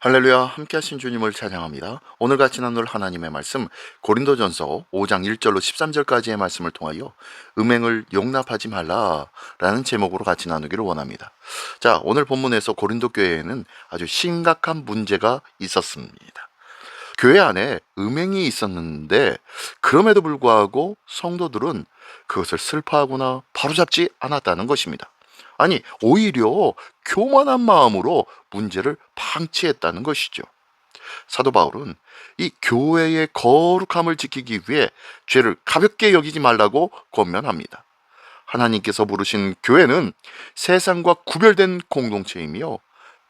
할렐루야, 함께 하신 주님을 찬양합니다. 오늘 같이 나눌 하나님의 말씀 고린도전서 5장 1절로 13절까지의 말씀을 통하여 음행을 용납하지 말라라는 제목으로 같이 나누기를 원합니다. 자, 오늘 본문에서 고린도 교회에는 아주 심각한 문제가 있었습니다. 교회 안에 음행이 있었는데 그럼에도 불구하고 성도들은 그것을 슬퍼하거나 바로잡지 않았다는 것입니다. 아니, 오히려 교만한 마음으로 문제를 방치했다는 것이죠. 사도 바울은 이 교회의 거룩함을 지키기 위해 죄를 가볍게 여기지 말라고 권면합니다. 하나님께서 부르신 교회는 세상과 구별된 공동체이며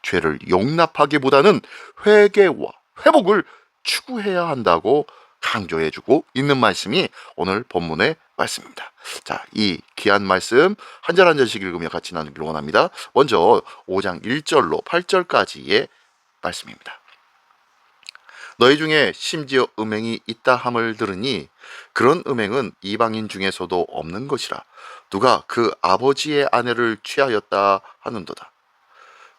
죄를 용납하기보다는 회개와 회복을 추구해야 한다고 강조해주고 있는 말씀이 오늘 본문의 말씀입니다. 자, 이 귀한 말씀 한 절 한 절씩 읽으며 같이 나누기를 원합니다. 먼저 5장 1절로 8절까지의 말씀입니다. 너희 중에 심지어 음행이 있다 함을 들으니 그런 음행은 이방인 중에서도 없는 것이라 누가 그 아버지의 아내를 취하였다 하는도다.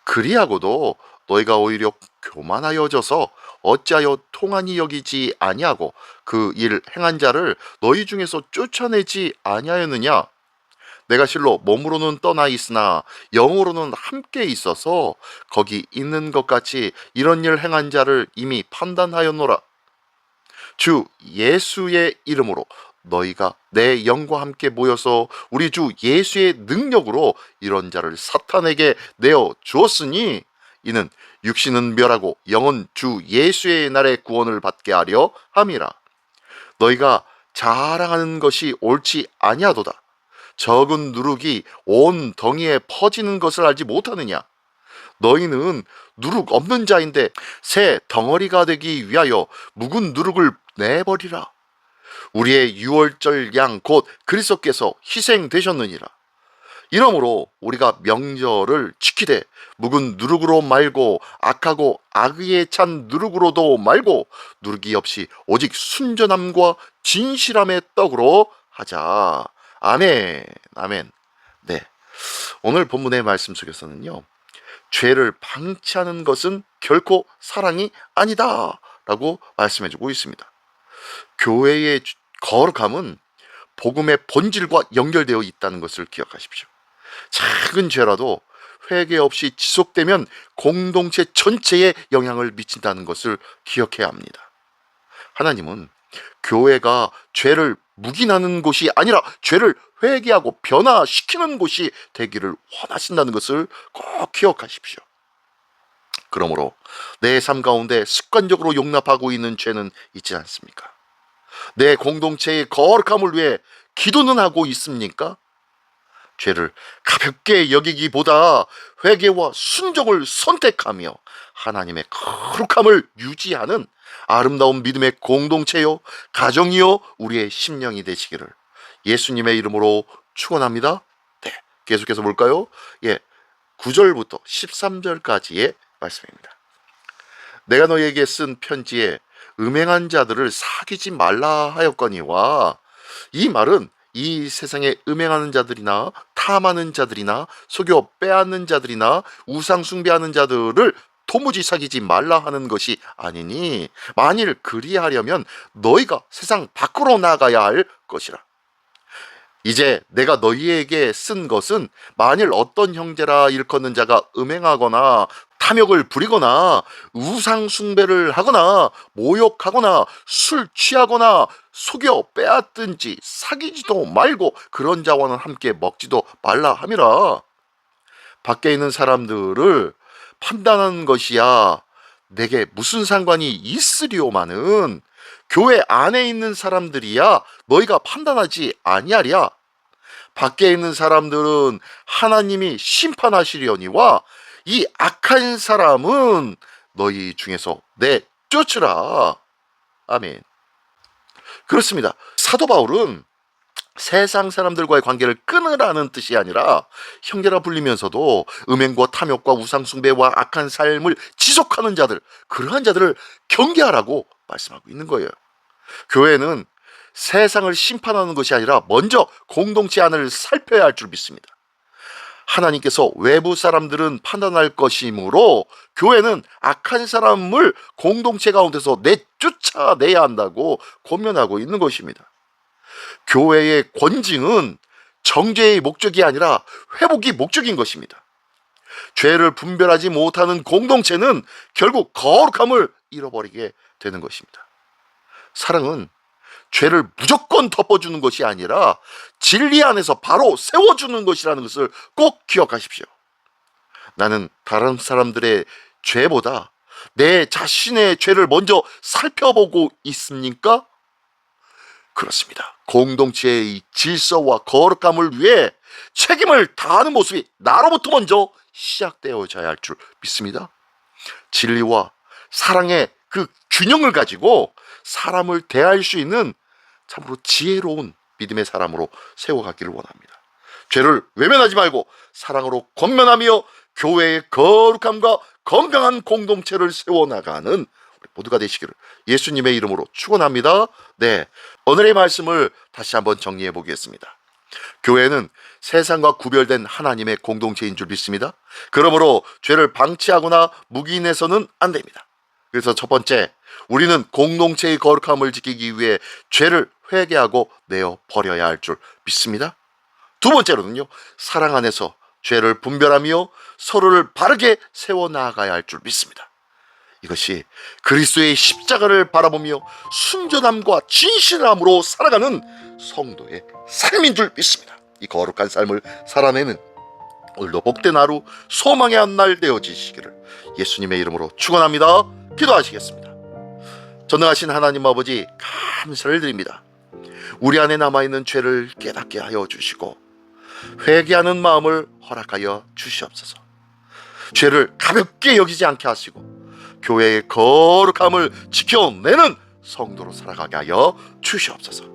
그리하고도 너희가 오히려 교만하여져서 어찌하여 통한이 여기지 아니하고 그 일 행한 자를 너희 중에서 쫓아내지 아니하였느냐? 내가 실로 몸으로는 떠나 있으나 영으로는 함께 있어서 거기 있는 것 같이 이런 일 행한 자를 이미 판단하였노라. 주 예수의 이름으로 너희가 내 영과 함께 모여서 우리 주 예수의 능력으로 이런 자를 사탄에게 내어 주었으니 이는 육신은 멸하고 영은 주 예수의 날에 구원을 받게 하려 함이라. 너희가 자랑하는 것이 옳지 아니하도다. 적은 누룩이 온 덩이에 퍼지는 것을 알지 못하느냐? 너희는 누룩 없는 자인데 새 덩어리가 되기 위하여 묵은 누룩을 내버리라. 우리의 유월절 양 곧 그리스도께서 희생되셨느니라. 이러므로 우리가 명절을 지키되 묵은 누룩으로 말고 악하고 악의에 찬 누룩으로도 말고 누룩이 없이 오직 순전함과 진실함의 떡으로 하자. 아멘. 아멘. 네. 오늘 본문의 말씀 속에서는요, 죄를 방치하는 것은 결코 사랑이 아니다 라고 말씀해주고 있습니다. 교회의 거룩함은 복음의 본질과 연결되어 있다는 것을 기억하십시오. 작은 죄라도 회개 없이 지속되면 공동체 전체에 영향을 미친다는 것을 기억해야 합니다. 하나님은 교회가 죄를 묵인하는 곳이 아니라 죄를 회개하고 변화시키는 곳이 되기를 원하신다는 것을 꼭 기억하십시오. 그러므로 내 삶 가운데 습관적으로 용납하고 있는 죄는 있지 않습니까? 내 공동체의 거룩함을 위해 기도는 하고 있습니까? 죄를 가볍게 여기기보다 회개와 순종을 선택하며 하나님의 거룩함을 유지하는 아름다운 믿음의 공동체요, 가정이요, 우리의 심령이 되시기를 예수님의 이름으로 축원합니다. 네, 계속해서 볼까요? 9절부터 13절까지의 말씀입니다. 내가 너희에게 쓴 편지에 음행한 자들을 사귀지 말라 하였거니와, 이 말은 이 세상에 음행하는 자들이나 탐하는 자들이나 속여 빼앗는 자들이나 우상 숭배하는 자들을 도무지 사귀지 말라 하는 것이 아니니, 만일 그리하려면 너희가 세상 밖으로 나가야 할 것이라. 이제 내가 너희에게 쓴 것은 만일 어떤 형제라 일컫는 자가 음행하거나 탐욕을 부리거나 우상 숭배를 하거나 모욕하거나 술 취하거나 속여 빼앗든지 사귀지도 말고 그런 자와는 함께 먹지도 말라 함이라. 밖에 있는 사람들을 판단하는 것이야 내게 무슨 상관이 있으리오마는 교회 안에 있는 사람들이야 너희가 판단하지 아니하랴. 밖에 있는 사람들은 하나님이 심판하시려니와 이 악한 사람은 너희 중에서 내쫓으라. 아멘. 그렇습니다. 사도 바울은 세상 사람들과의 관계를 끊으라는 뜻이 아니라 형제라 불리면서도 음행과 탐욕과 우상숭배와 악한 삶을 지속하는 자들, 그러한 자들을 경계하라고 말씀하고 있는 거예요. 교회는 세상을 심판하는 것이 아니라 먼저 공동체 안을 살펴야 할 줄 믿습니다. 하나님께서 외부 사람들은 판단할 것이므로 교회는 악한 사람을 공동체 가운데서 내쫓아내야 한다고 권면하고 있는 것입니다. 교회의 권징은 정죄의 목적이 아니라 회복이 목적인 것입니다. 죄를 분별하지 못하는 공동체는 결국 거룩함을 잃어버리게 되는 것입니다. 사랑은 죄를 무조건 덮어주는 것이 아니라 진리 안에서 바로 세워주는 것이라는 것을 꼭 기억하십시오. 나는 다른 사람들의 죄보다 내 자신의 죄를 먼저 살펴보고 있습니까? 그렇습니다. 공동체의 질서와 거룩함을 위해 책임을 다하는 모습이 나로부터 먼저 시작되어져야 할 줄 믿습니다. 진리와 사랑의 그 균형을 가지고 사람을 대할 수 있는 참으로 지혜로운 믿음의 사람으로 세워가기를 원합니다. 죄를 외면하지 말고 사랑으로 권면하며 교회의 거룩함과 건강한 공동체를 세워나가는 우리 모두가 되시기를 예수님의 이름으로 축원합니다. 네, 오늘의 말씀을 다시 한번 정리해 보겠습니다. 교회는 세상과 구별된 하나님의 공동체인 줄 믿습니다. 그러므로 죄를 방치하거나 묵인해서는 안 됩니다. 그래서 첫 번째, 우리는 공동체의 거룩함을 지키기 위해 죄를 회개하고 내어 버려야 할 줄 믿습니다. 두 번째로는요, 사랑 안에서 죄를 분별하며 서로를 바르게 세워나가야 할 줄 믿습니다. 이것이 그리스도의 십자가를 바라보며 순전함과 진실함으로 살아가는 성도의 삶인 줄 믿습니다. 이 거룩한 삶을 살아내는 오늘도 복된 하루, 소망의 한 날 되어지시기를 예수님의 이름으로 축원합니다. 기도하시겠습니다. 전능하신 하나님 아버지, 감사를 드립니다. 우리 안에 남아있는 죄를 깨닫게 하여 주시고 회개하는 마음을 허락하여 주시옵소서. 죄를 가볍게 여기지 않게 하시고 교회의 거룩함을 지켜내는 성도로 살아가게 하여 주시옵소서.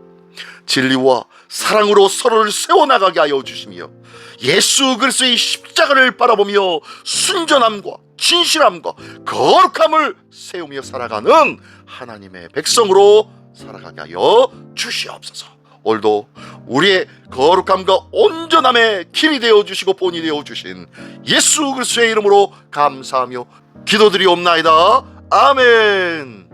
진리와 사랑으로 서로를 세워나가게 하여 주시며 예수 그리스도의 십자가를 바라보며 순전함과 진실함과 거룩함을 세우며 살아가는 하나님의 백성으로 살아가게 하여 주시옵소서. 오늘도 우리의 거룩함과 온전함의 길이 되어주시고 본이 되어주신 예수 그리스도의 이름으로 감사하며 기도드리옵나이다. 아멘.